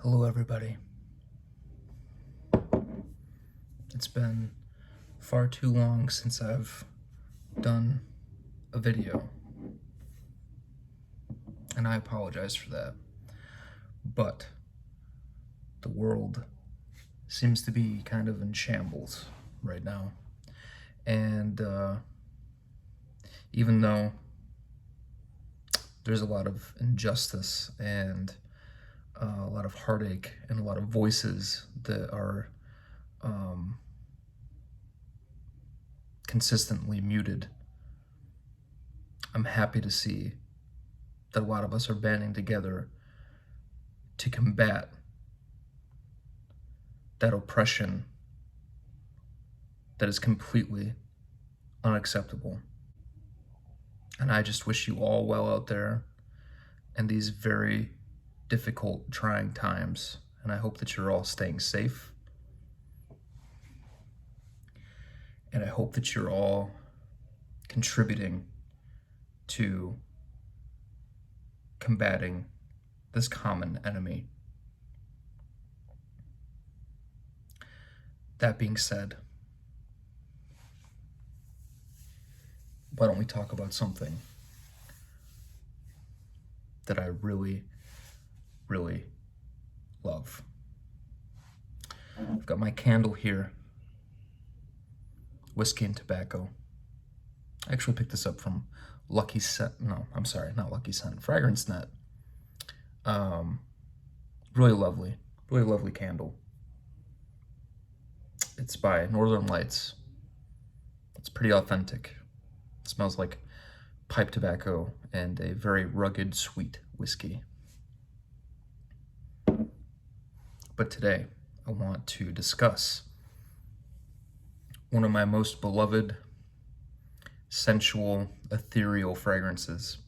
Hello, everybody. It's been far too long since I've done a video, and I apologize for that. But the world seems to be kind of in shambles right now. And even though there's a lot of injustice and a lot of heartache and a lot of voices that are consistently muted, I'm happy to see that a lot of us are banding together to combat that oppression that is completely unacceptable. And I just wish you all well out there in these very difficult, trying times. And I hope that you're all staying safe. And I hope that you're all contributing to combating this common enemy. That being said, why don't we talk about something that I really, really love. I've got my candle here, whiskey and tobacco. I actually picked this up from Lucky Scent. No, I'm sorry, not Lucky Scent. Fragrance Net. Really lovely candle. It's by Northern Lights. It's pretty authentic. It smells like pipe tobacco and a very rugged, sweet whiskey. But today, I want to discuss one of my most beloved, sensual, ethereal fragrances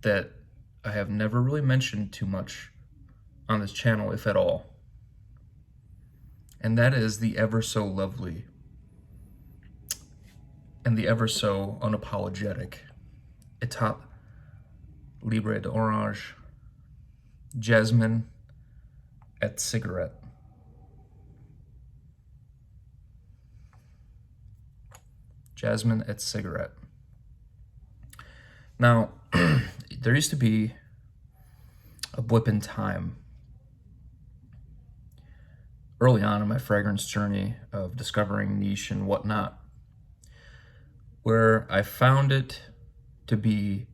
that I have never really mentioned too much on this channel, if at all. And that is the ever so lovely and the ever so unapologetic Etat Libre d'Orange Jasmin et Cigarette. Jasmin et Cigarette. Now, there used to be a blip in time early on in my fragrance journey of discovering niche and whatnot, where I found it to be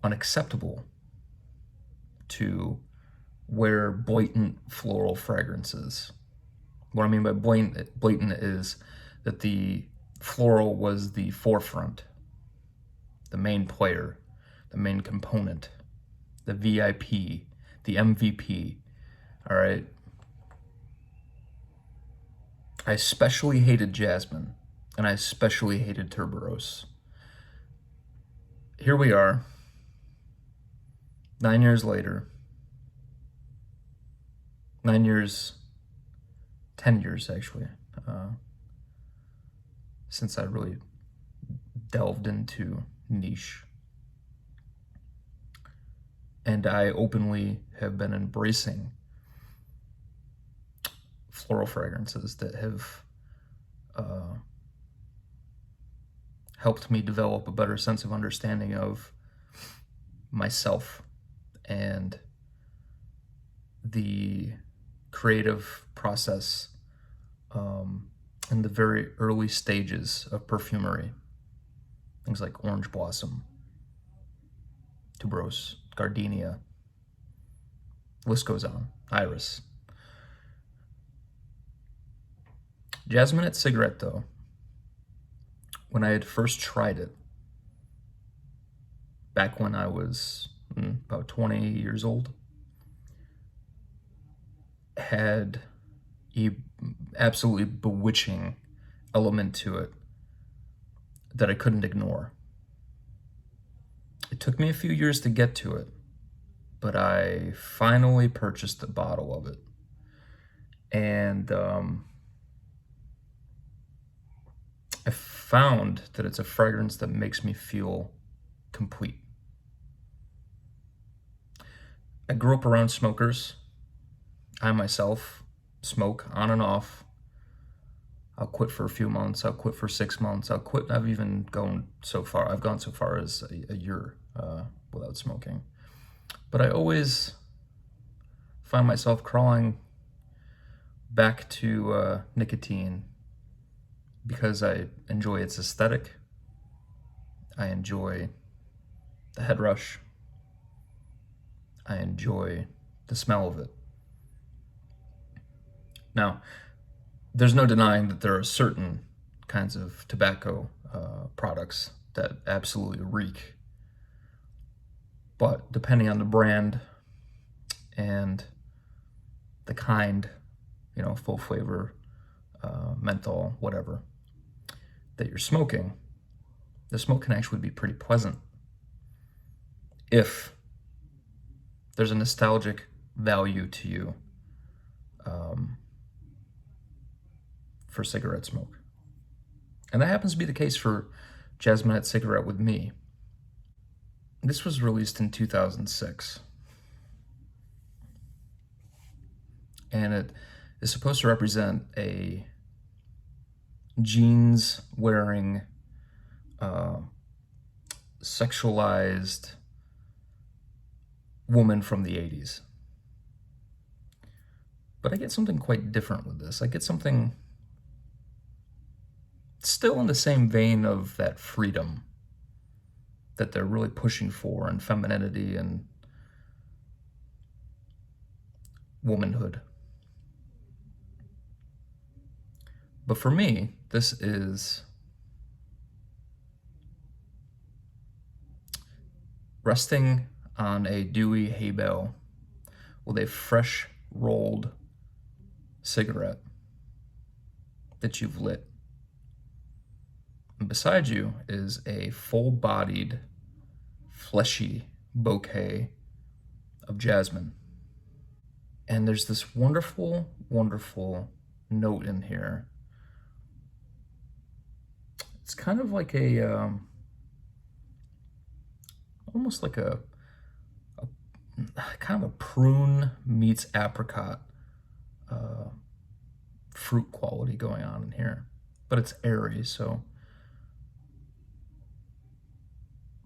unacceptable to wear blatant floral fragrances. What I mean by blatant is that the floral was the forefront, the main player, the main component, the VIP, the MVP, all right? I especially hated Jasmine, and I especially hated Tuberose. Here we are, 9 years later, 9 years, 10 years actually, since I really delved into niche. And I openly have been embracing floral fragrances that have helped me develop a better sense of understanding of myself and the creative process in the very early stages of perfumery. Things like orange blossom, tuberose, gardenia, list goes on, iris. Jasmin et Cigarette, though, when I had first tried it, back when I was about 20 years old, had a absolutely bewitching element to it that I couldn't ignore. It took me a few years to get to it, but I finally purchased a bottle of it. And I found that it's a fragrance that makes me feel complete. I grew up around smokers, I myself smoke on and off. I'll quit for a few months. I'll quit for 6 months. I'll quit. I've even gone so far. I've gone so far as a year without smoking. But I always find myself crawling back to nicotine because I enjoy its aesthetic. I enjoy the head rush. I enjoy the smell of it. Now, there's no denying that there are certain kinds of tobacco products that absolutely reek. But depending on the brand and the kind, full flavor, menthol, whatever, that you're smoking, the smoke can actually be pretty pleasant if there's a nostalgic value to you for cigarette smoke. And that happens to be the case for Jasmin cigarette with me. This was released in 2006. And it is supposed to represent a jeans wearing, sexualized woman from the 80s. But I get something quite different with this. I get something still in the same vein of that freedom that they're really pushing for, and femininity and womanhood. But for me, this is resting on a dewy hay bale with a fresh rolled cigarette that you've lit. And beside you is a full-bodied, fleshy bouquet of jasmine. And there's this wonderful, wonderful note in here. It's kind of like a, almost like a kind of a prune meets apricot fruit quality going on in here. But it's airy, so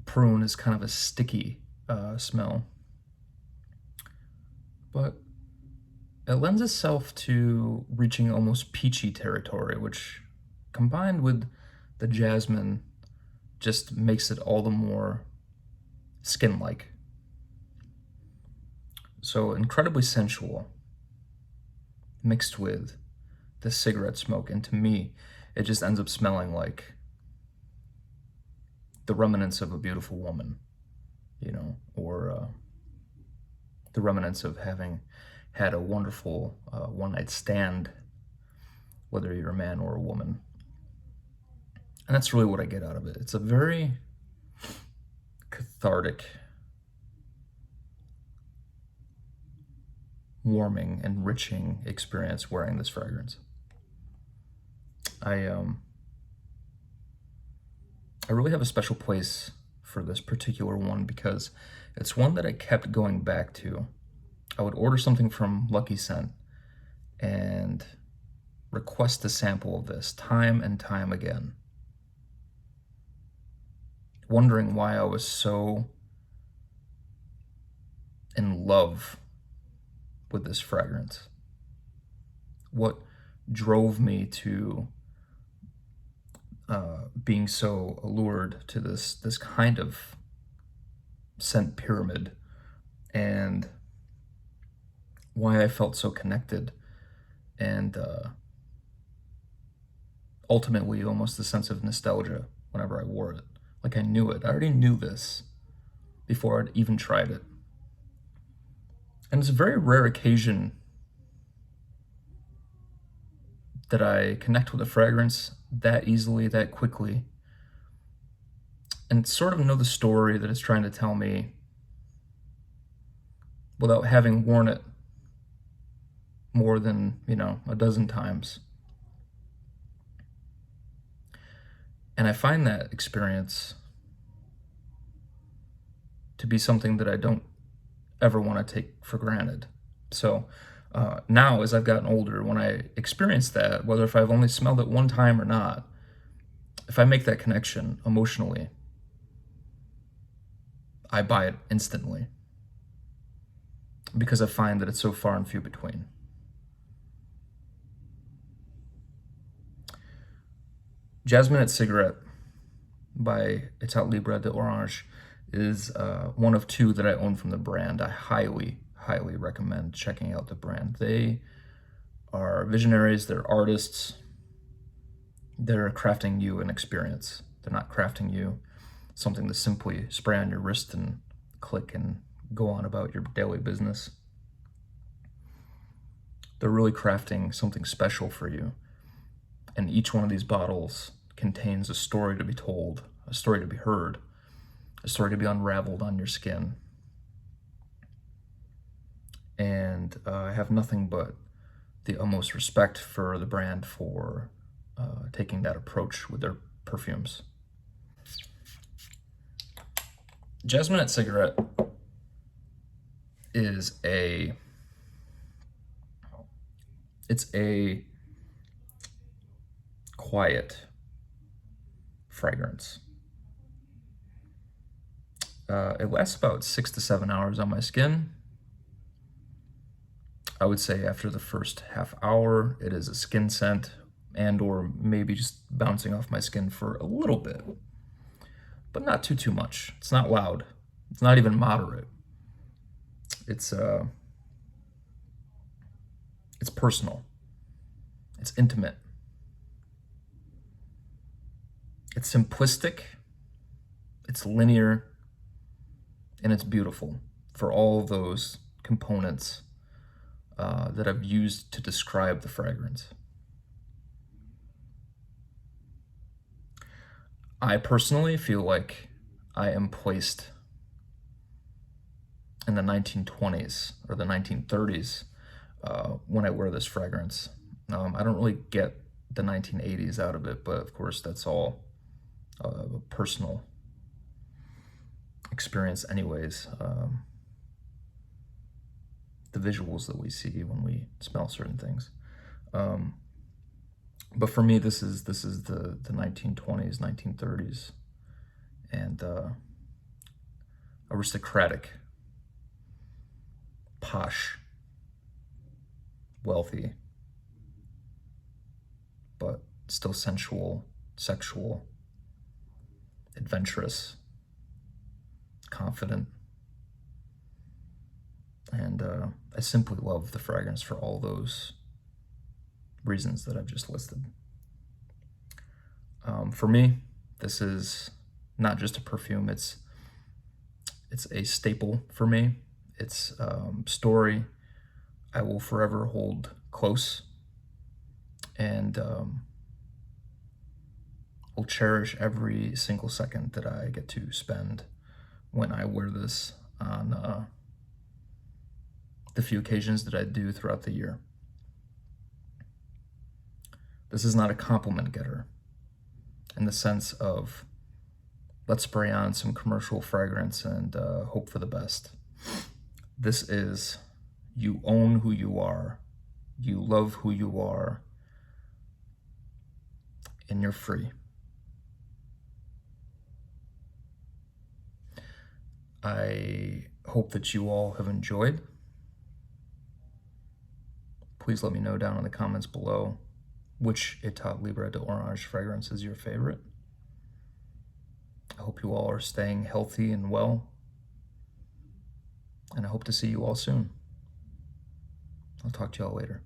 prune is kind of a sticky smell. But it lends itself to reaching almost peachy territory, which combined with the jasmine just makes it all the more skin-like. So incredibly sensual, mixed with the cigarette smoke, and to me, it just ends up smelling like the remnants of a beautiful woman, or the remnants of having had a wonderful one-night stand, whether you're a man or a woman. And that's really what I get out of it. It's a very cathartic, warming, enriching experience wearing this fragrance. I really have a special place for this particular one because it's one that I kept going back to. I would order something from Lucky Scent and request a sample of this time and time again, wondering why I was so in love with this fragrance. What drove me to being so allured to this kind of scent pyramid, and why I felt so connected, and ultimately almost a sense of nostalgia whenever I wore it. Like I knew it. I already knew this before I'd even tried it. And it's a very rare occasion that I connect with a fragrance that easily, that quickly, and sort of know the story that it's trying to tell me without having worn it more than, a dozen times. And I find that experience to be something that I don't ever want to take for granted. So Now, as I've gotten older, when I experience that, whether if I've only smelled it one time or not, if I make that connection emotionally, I buy it instantly because I find that it's so far and few between. Jasmin cigarette by Etat Libre de Orange is one of two that I own from the brand. I highly, highly recommend checking out the brand. They are visionaries, they're artists, they're crafting you an experience. They're not crafting you something to simply spray on your wrist and click and go on about your daily business. They're really crafting something special for you. And each one of these bottles contains a story to be told, a story to be heard, a story to be unraveled on your skin. And I have nothing but the utmost respect for the brand for taking that approach with their perfumes. Jasmin cigarette is it's a quiet fragrance. It lasts about 6 to 7 hours on my skin. I would say after the first half hour, it is a skin scent and or maybe just bouncing off my skin for a little bit, but not too much. It's not loud. It's not even moderate. It's personal. It's intimate. It's simplistic. It's linear. And it's beautiful for all those components that I've used to describe the fragrance. I personally feel like I am placed in the 1920s or the 1930s when I wear this fragrance. I don't really get the 1980s out of it, but of course that's all a personal experience anyways. The visuals that we see when we smell certain things. But for me, this is the 1920s, 1930s, and aristocratic, posh, wealthy, but still sensual, sexual, adventurous, confident. And I simply love the fragrance for all those reasons that I've just listed. For me, this is not just a perfume, it's a staple for me. It's story I will forever hold close, and will cherish every single second that I get to spend when I wear this on the few occasions that I do throughout the year. This is not a compliment getter in the sense of let's spray on some commercial fragrance and hope for the best. This is you own who you are, you love who you are, and you're free. I hope that you all have enjoyed. Please let me know down in the comments below which Etat Libre de Orange fragrance is your favorite. I hope you all are staying healthy and well, and I hope to see you all soon. I'll talk to y'all later.